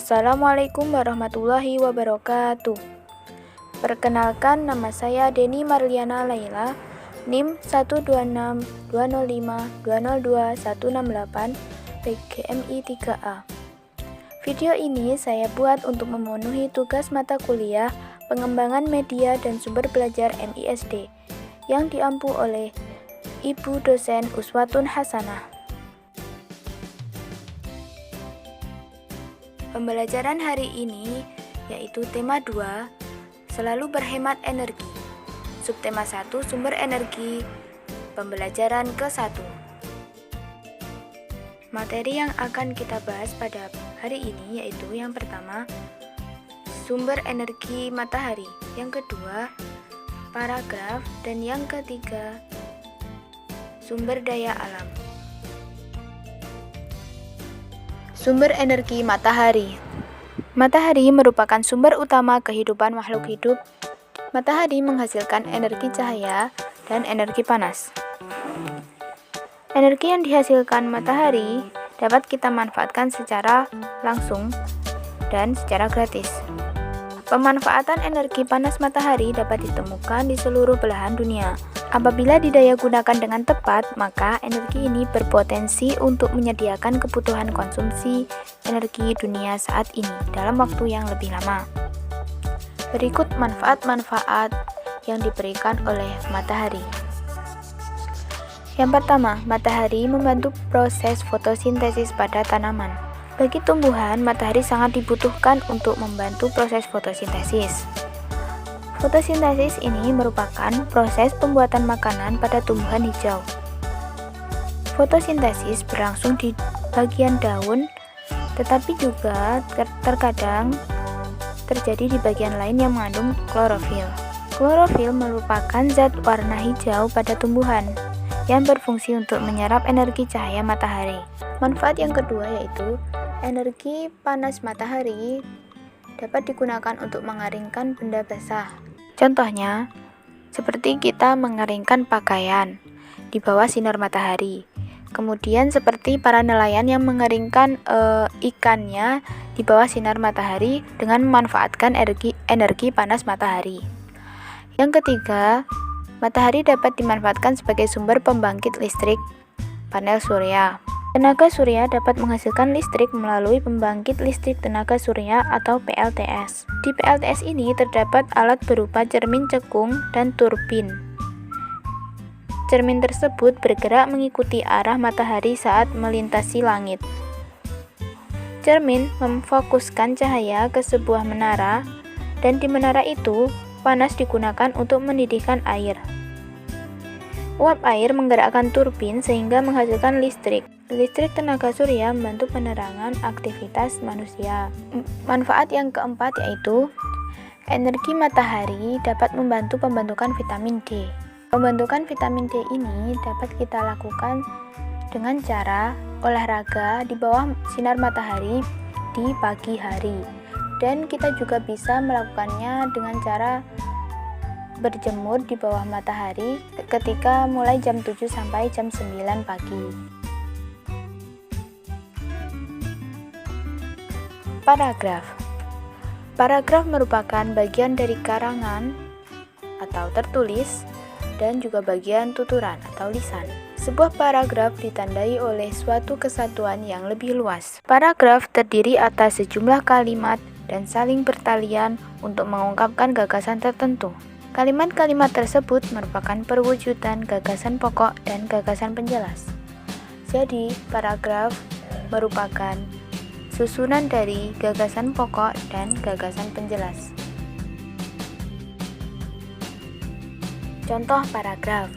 Assalamualaikum warahmatullahi wabarakatuh. Perkenalkan, nama saya Deni Marliana Laila, NIM 1262052021168 PGMI 3A. Video ini saya buat untuk memenuhi tugas mata kuliah Pengembangan Media dan Sumber Belajar MISD yang diampu oleh Ibu dosen Uswatun Hasanah. Pembelajaran hari ini yaitu tema 2, selalu berhemat energi. Subtema 1, sumber energi. Pembelajaran ke-1. Materi yang akan kita bahas pada hari ini yaitu yang pertama, sumber energi matahari. Yang kedua, paragraf. Dan yang ketiga, sumber daya alam. Sumber energi matahari. Matahari merupakan sumber utama kehidupan makhluk hidup. Matahari menghasilkan energi cahaya dan energi panas. Energi yang dihasilkan matahari dapat kita manfaatkan secara langsung dan secara gratis. Pemanfaatan energi panas matahari dapat ditemukan di seluruh belahan dunia. Apabila didayagunakan dengan tepat, maka energi ini berpotensi untuk menyediakan kebutuhan konsumsi energi dunia saat ini dalam waktu yang lebih lama. Berikut manfaat-manfaat yang diberikan oleh matahari. Yang pertama, matahari membantu proses fotosintesis pada tanaman. Bagi tumbuhan, matahari sangat dibutuhkan untuk membantu proses fotosintesis. Fotosintesis ini merupakan proses pembuatan makanan pada tumbuhan hijau. Fotosintesis berlangsung di bagian daun, tetapi juga terkadang terjadi di bagian lain yang mengandung klorofil. Klorofil merupakan zat warna hijau pada tumbuhan yang berfungsi untuk menyerap energi cahaya matahari. Manfaat yang kedua yaitu energi panas matahari dapat digunakan untuk mengeringkan benda basah. Contohnya, seperti kita mengeringkan pakaian di bawah sinar matahari. Kemudian seperti para nelayan yang mengeringkan ikannya di bawah sinar matahari dengan memanfaatkan energi panas matahari. Yang ketiga, matahari dapat dimanfaatkan sebagai sumber pembangkit listrik panel surya. Tenaga surya dapat menghasilkan listrik melalui pembangkit listrik tenaga surya atau PLTS. Di PLTS ini terdapat alat berupa cermin cekung dan turbin. Cermin tersebut bergerak mengikuti arah matahari saat melintasi langit. Cermin memfokuskan cahaya ke sebuah menara, dan di menara itu panas digunakan untuk mendidihkan air. Uap air menggerakkan turbin sehingga menghasilkan listrik. Listrik tenaga surya membantu penerangan aktivitas manusia. Manfaat yang keempat yaitu energi matahari dapat membantu pembentukan vitamin D. Pembentukan vitamin D ini dapat kita lakukan dengan cara olahraga di bawah sinar matahari di pagi hari. Dan kita juga bisa melakukannya dengan cara berjemur di bawah matahari ketika mulai jam 7 sampai jam 9 pagi. Paragraf. Paragraf merupakan bagian dari karangan atau tertulis dan juga bagian tuturan atau lisan. Sebuah paragraf ditandai oleh suatu kesatuan yang lebih luas. Paragraf terdiri atas sejumlah kalimat dan saling bertalian untuk mengungkapkan gagasan tertentu. Kalimat-kalimat tersebut merupakan perwujudan gagasan pokok dan gagasan penjelas. Jadi, paragraf merupakan susunan dari gagasan pokok dan gagasan penjelas. Contoh paragraf.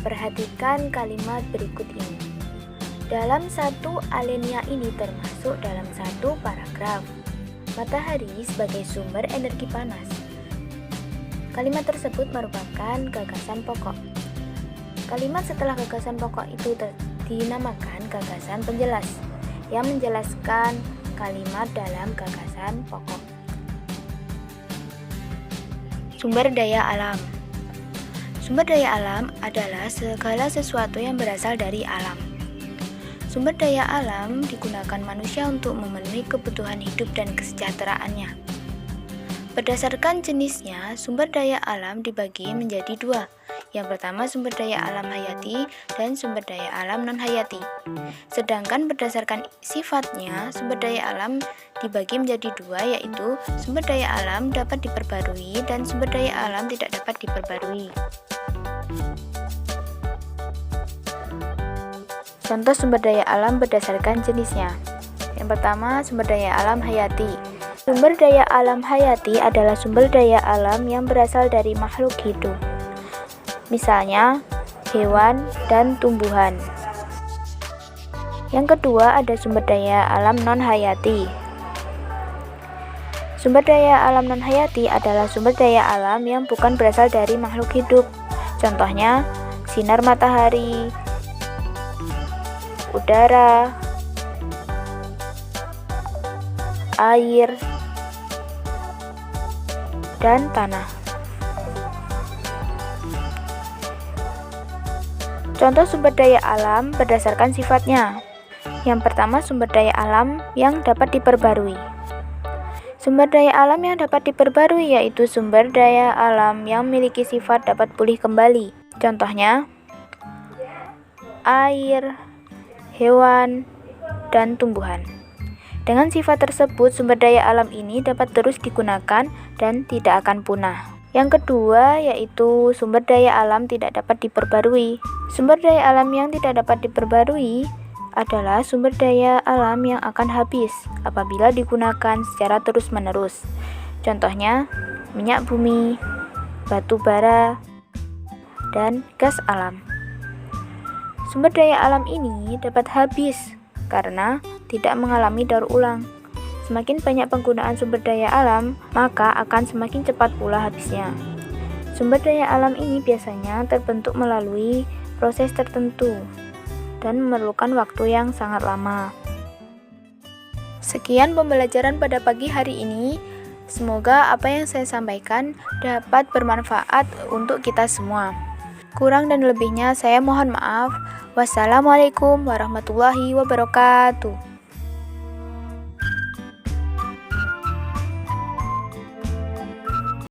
Perhatikan kalimat berikut ini. Dalam satu alinea ini termasuk dalam satu paragraf. Matahari sebagai sumber energi panas. Kalimat tersebut merupakan gagasan pokok. Kalimat setelah gagasan pokok itu dinamakan gagasan penjelas yang menjelaskan kalimat dalam gagasan pokok. Sumber daya alam. Sumber daya alam adalah segala sesuatu yang berasal dari alam. Sumber daya alam digunakan manusia untuk memenuhi kebutuhan hidup dan kesejahteraannya. Berdasarkan jenisnya, sumber daya alam dibagi menjadi dua. Yang pertama sumber daya alam hayati dan sumber daya alam non-hayati. Sedangkan berdasarkan sifatnya, sumber daya alam dibagi menjadi dua, yaitu sumber daya alam dapat diperbarui dan sumber daya alam tidak dapat diperbarui. Contoh sumber daya alam berdasarkan jenisnya. Yang pertama, sumber daya alam hayati. Sumber daya alam hayati adalah sumber daya alam yang berasal dari makhluk hidup. Misalnya, hewan dan tumbuhan. Yang kedua, ada sumber daya alam non-hayati. Sumber daya alam non-hayati adalah sumber daya alam yang bukan berasal dari makhluk hidup. Contohnya, sinar matahari, udara, air, dan tanah. Contoh sumber daya alam berdasarkan sifatnya. Yang pertama, sumber daya alam yang dapat diperbarui. Sumber daya alam yang dapat diperbarui yaitu sumber daya alam yang memiliki sifat dapat pulih kembali. Contohnya, air, hewan, dan tumbuhan. Dengan sifat tersebut, sumber daya alam ini dapat terus digunakan dan tidak akan punah. Yang kedua, yaitu sumber daya alam tidak dapat diperbarui. Sumber daya alam yang tidak dapat diperbarui adalah sumber daya alam yang akan habis apabila digunakan secara terus-menerus. Contohnya, minyak bumi, batu bara, dan gas alam. Sumber daya alam ini dapat habis karena tidak mengalami daur ulang. Semakin banyak penggunaan sumber daya alam, maka akan semakin cepat pula habisnya. Sumber daya alam ini biasanya terbentuk melalui proses tertentu dan memerlukan waktu yang sangat lama. Sekian pembelajaran pada pagi hari ini. Semoga apa yang saya sampaikan dapat bermanfaat untuk kita semua. Kurang dan lebihnya saya mohon maaf. Wassalamualaikum warahmatullahi wabarakatuh.